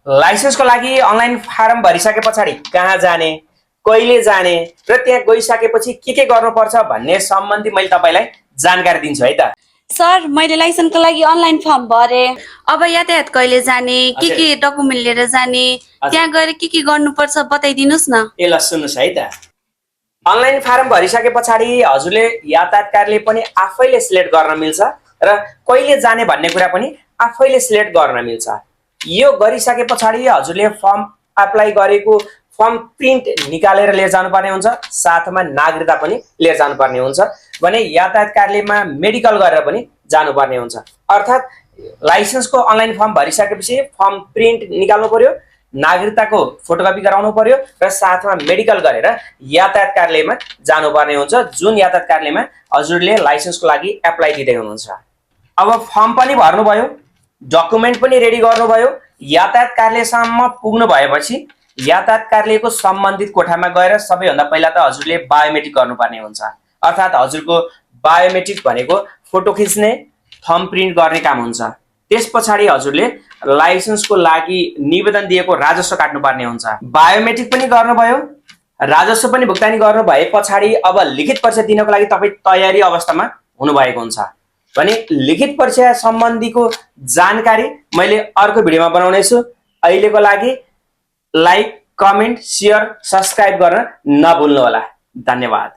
लाइसेन्सको लागि online form भरिसके पछाडि कहाँ जाने, कहिले जाने र त्यहाँ गइसकेपछि के गर्नुपर्छ भन्ने सम्बन्धी मैले तपाईलाई जानकारी दिन्छु है त। सर, मैले लाइसेन्सको लागि अनलाइन फर्म भरे। अब यातायात कहिले जाने, के डकुमेन्ट लिएर जाने, त्यहाँ गएर के गर्नुपर्छ बताइदिनुस् न। ए ल सुन्नुस् है त। अनलाइन फारम भरिसके पछाडि हजुरले यातायात कार्यालय पनि आफैले सिलेक्ट गर्न मिल्छ र कहिले जाने भन्ने कुरा पनि आफैले सिलेक्ट गर्न मिल्छ। यो गरिसके पछाडि हजुरले फर्म अप्लाई गरेको फर्म प्रिन्ट निकालेर लिएर जानुपर्ने हुन्छ, साथमा नागरिकता पनि लिएर जानुपर्ने हुन्छ भने यातायात कार्यालयमा मेडिकल गरेर पनि जानुपर्ने हुन्छ। अर्थात् लाइसेन्सको अनलाइन फर्म भरिसकेपछि फर्म प्रिन्ट निकाल्नु पर्यो, नागरिकताको फोटोकपी गराउनु पर्यो र साथमा मेडिकल गरेर यातायात कार्यालयमा जानुपर्ने हुन्छ, जुन यातायात कार्यालयमा हजुरले लाइसेन्सको लागि एप्लाई दिँदै हुनुहुन्छ। अब फर्म पनि भर्नुभयो, डकुमेन्ट पनि रेडी गर्नुभयो, यातायात कार्यालयसम्म पुग्नु भएपछि यातायात कार्यालयको सम्बन्धित कोठामा गएर सबैभन्दा पहिला त हजुरले बायोमेट्रिक गर्नुपर्ने हुन्छ। अर्थात् हजुरको बायोमेट्रिक भनेको फोटो खिच्ने, थम्ब प्रिन्ट गर्ने काम हुन्छ। त्यस पछाडि हजुरले लाइसेन्सको लागि निवेदन दिएको राजस्व काट्नुपर्ने हुन्छ। बायोमेट्रिक पनि गर्नुभयो, राजस्व पनि भुक्तानी गर्नु भए पछाडि अब लिखित परीक्षा दिनको लागि तपाई तयारी अवस्थामा हुनुभएको हुन्छ भने लिखित परीक्षा सम्बन्धीको जानकारी मैले अर्को भिडियोमा बनाउने छु। अहिलेको लागि लाइक, कमेन्ट, शेयर, सब्स्क्राइब गर्न नभुल्नु होला। धन्यवाद।